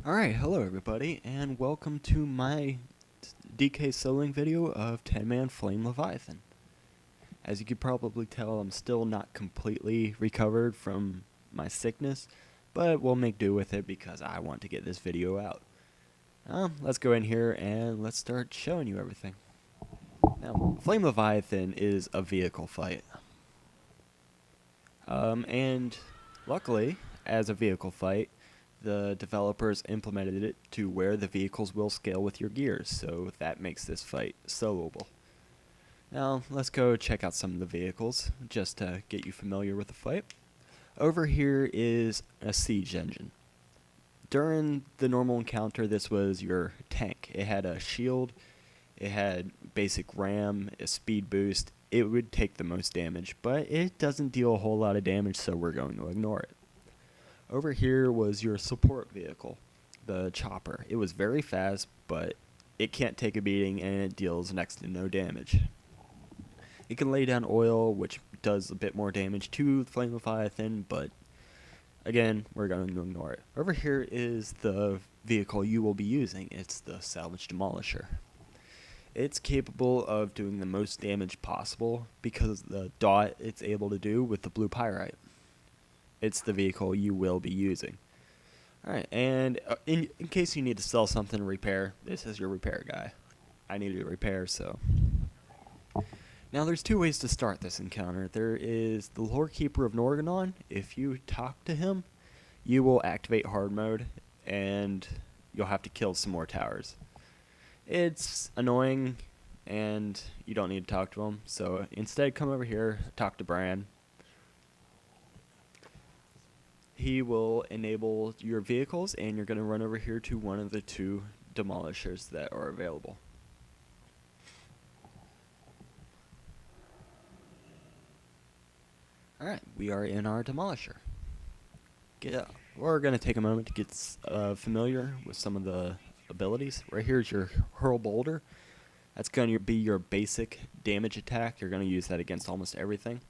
Alright, hello everybody, and welcome to my DK soloing video of 10-Man Flame Leviathan. As you could probably tell, I'm still not completely recovered from my sickness, but we'll make do with it because I want to get this video out. Let's go in here and let's start showing you everything. Now, Flame Leviathan is a vehicle fight. And luckily, as a vehicle fight, the developers implemented it to where the vehicles will scale with your gears, so that makes this fight soloable. Now, let's go check out some of the vehicles, just to get you familiar with the fight. Over here is a siege engine. During the normal encounter, this was your tank. It had a shield, it had basic ram, a speed boost. It would take the most damage, but it doesn't deal a whole lot of damage, so we're going to ignore it. Over here was your support vehicle, the chopper. It was very fast, but it can't take a beating and it deals next to no damage. It can lay down oil, which does a bit more damage to Flame Leviathan, but again, we're going to ignore it. Over here is the vehicle you will be using. It's the Salvage Demolisher. It's capable of doing the most damage possible because of the dot it's able to do with the blue pyrite. It's the vehicle you will be using. Alright, and in case you need to sell something to repair, this is your repair guy. I needed to repair, so. Now there's two ways to start this encounter. There is the Lore Keeper of Norganon. If you talk to him, you will activate hard mode, and you'll have to kill some more towers. It's annoying, and you don't need to talk to him, so instead come over here, talk to Bran. He will enable your vehicles, and you're going to run over here to one of the two demolishers that are available. Alright, we are in our demolisher. We're going to take a moment to get familiar with some of the abilities. Right here is your Hurl Boulder. That's going to be your basic damage attack. You're going to use that against almost everything.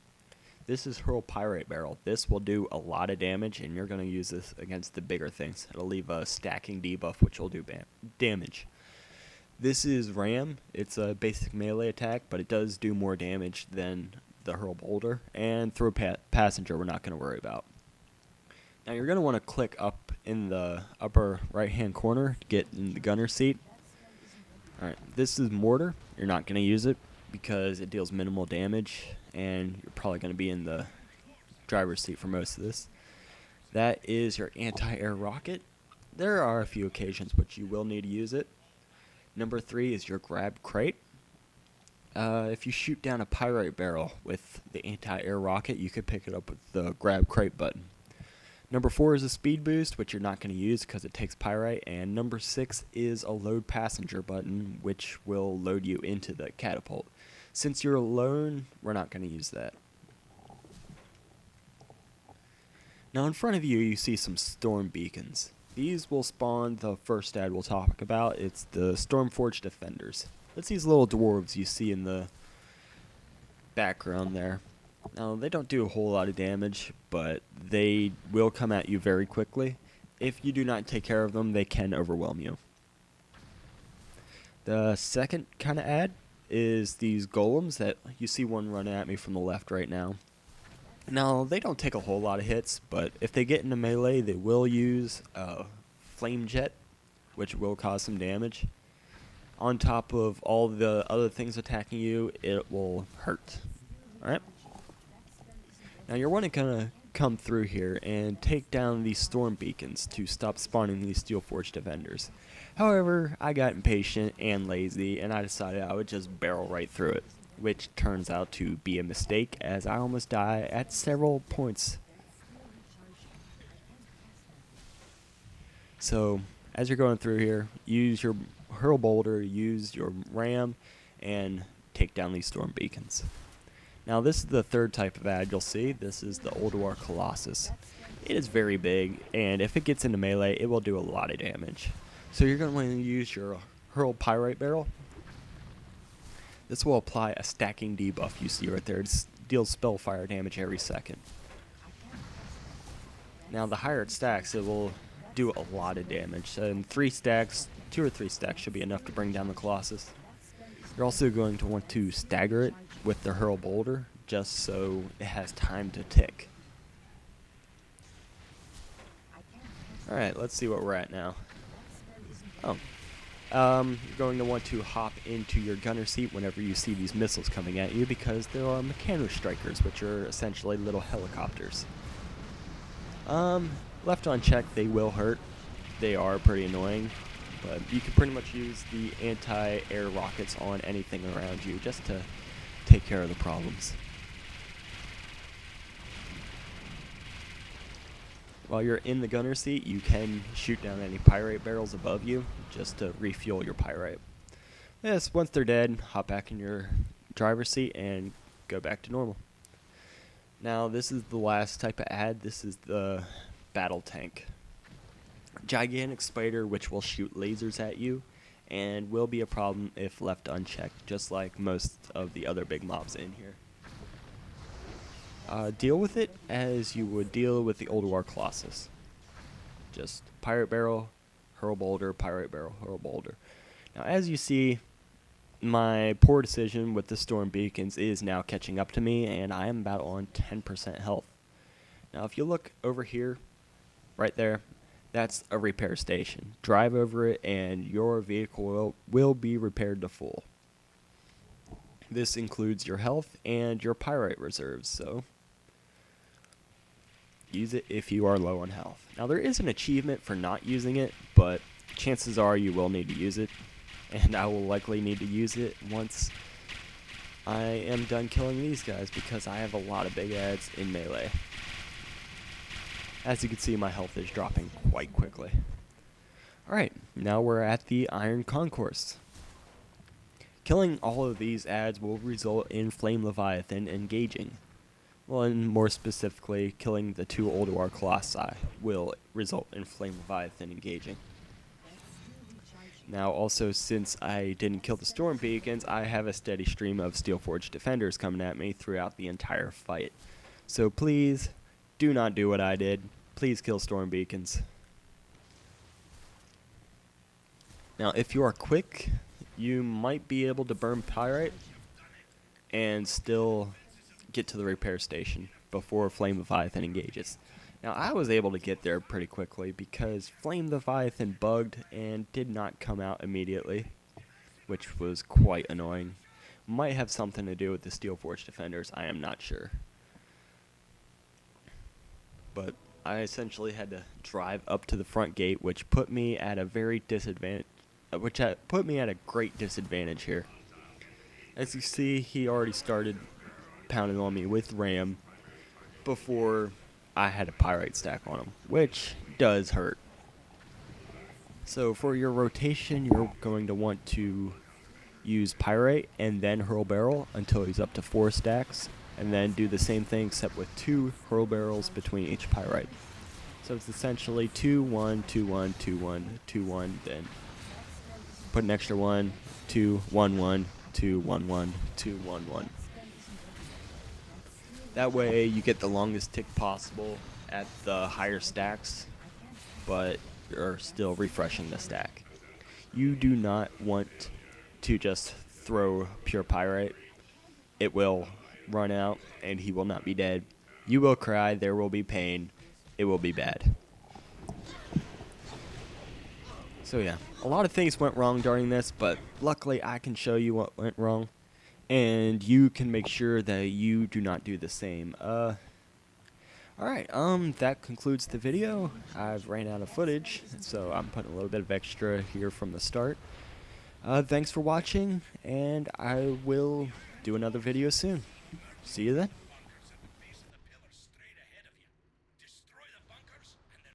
This is Hurl Pyrite Barrel. This will do a lot of damage, and you're going to use this against the bigger things. It'll leave a stacking debuff, which will do damage. This is Ram. It's a basic melee attack, but it does do more damage than the Hurl Boulder. And Throw Passenger, we're not going to worry about. Now, you're going to want to click up in the upper right-hand corner to get in the gunner seat. Alright, this is Mortar. You're not going to use it because it deals minimal damage, and you're probably going to be in the driver's seat for most of this. That is your anti-air rocket. There are a few occasions which you will need to use it. Number 3 is your grab crate. If you shoot down a pyrite barrel with the anti-air rocket, you could pick it up with the grab crate button. Number 4 is a speed boost, which you're not going to use because it takes pyrite. And number 6 is a load passenger button, which will load you into the catapult. Since you're alone, we're not going to use that. Now in front of you, you see some storm beacons. These will spawn the first ad we'll talk about. It's the Stormforged Defenders. It's these little dwarves you see in the background there. Now, they don't do a whole lot of damage, but they will come at you very quickly. If you do not take care of them, they can overwhelm you. The second kind of ad is these golems that you see one running at me from the left right now. Now, they don't take a whole lot of hits, but if they get into melee, they will use a flame jet, which will cause some damage. On top of all the other things attacking you, it will hurt. Alright? Now you're wanting to kind of come through here and take down these storm beacons to stop spawning these Steelforged Defenders. However, I got impatient and lazy, and I decided I would just barrel right through it, which turns out to be a mistake as I almost die at several points. So, as you're going through here, use your Hurl Boulder, use your Ram, and take down these storm beacons. Now this is the third type of ad you'll see. This is the Ulduar Colossus. It is very big, and if it gets into melee, it will do a lot of damage. So you're going to want to use your Hurl Pyrite Barrel. This will apply a stacking debuff you see right there. It deals spellfire damage every second. Now the higher it stacks, it will do a lot of damage, and 2 or 3 stacks should be enough to bring down the Colossus. You're also going to want to stagger it with the hurl boulder, just so it has time to tick. Alright, let's see what we're at now. You're going to want to hop into your gunner seat whenever you see these missiles coming at you, because there are mechano strikers, which are essentially little helicopters. Left unchecked, they will hurt. They are pretty annoying, but you can pretty much use the anti-air rockets on anything around you just to take care of the problems. While you're in the gunner seat, you can shoot down any pyrite barrels above you just to refuel your pyrite. Yes, once they're dead, hop back in your driver's seat and go back to normal. Now, this is the last type of ad. This is the battle tank. Gigantic spider which will shoot lasers at you and will be a problem if left unchecked, just like most of the other big mobs in here. Deal with it as you would deal with the All of Colossus. Just pirate barrel, hurl boulder, pirate barrel, hurl boulder. Now, as you see, my poor decision with the storm beacons is now catching up to me, and I am about on 10% health. Now, if you look over here, right there, that's a repair station. Drive over it, and your vehicle will be repaired to full. This includes your health and your pyrite reserves, so use it if you are low on health. Now, there is an achievement for not using it, but chances are you will need to use it, and I will likely need to use it once I am done killing these guys, because I have a lot of big ads in melee. As you can see, my health is dropping quite quickly. Alright, now we're at the Iron Concourse. Killing all of these ads will result in Flame Leviathan engaging. Well, and more specifically, killing the 2 All of Colossi will result in Flame Leviathan engaging. Now, also, since I didn't kill the Storm Beacons, I have a steady stream of Steelforged Defenders coming at me throughout the entire fight. So please, do not do what I did. Please kill Storm Beacons. Now, if you are quick, you might be able to burn Pyrite and still get to the repair station before Flame Leviathan engages. Now, I was able to get there pretty quickly because Flame Leviathan bugged and did not come out immediately, which was quite annoying. Might have something to do with the Steelforged Defenders, I am not sure. But I essentially had to drive up to the front gate, which put me at a great disadvantage here. As you see, he already started pounding on me with Ram before I had a Pyrite stack on him, which does hurt. So for your rotation, you're going to want to use Pyrite and then Hurl Barrel until he's up to 4 stacks, and then do the same thing except with 2 Hurl Barrels between each Pyrite. So it's essentially 2, 1, 2, 1, 2, 1, 2, 1, then put an extra 1, 2, 1, 1, 2, 1, 1, 2, 1, 1. That way you get the longest tick possible at the higher stacks, but you're still refreshing the stack. You do not want to just throw pure Pyrite. It will run out and he will not be dead. You will cry, there will be pain, it will be bad. So yeah, a lot of things went wrong during this, but luckily I can show you what went wrong, and you can make sure that you do not do the same. Alright, that concludes the video. I've ran out of footage, so I'm putting a little bit of extra here from the start. Thanks for watching, and I will do another video soon. See you then.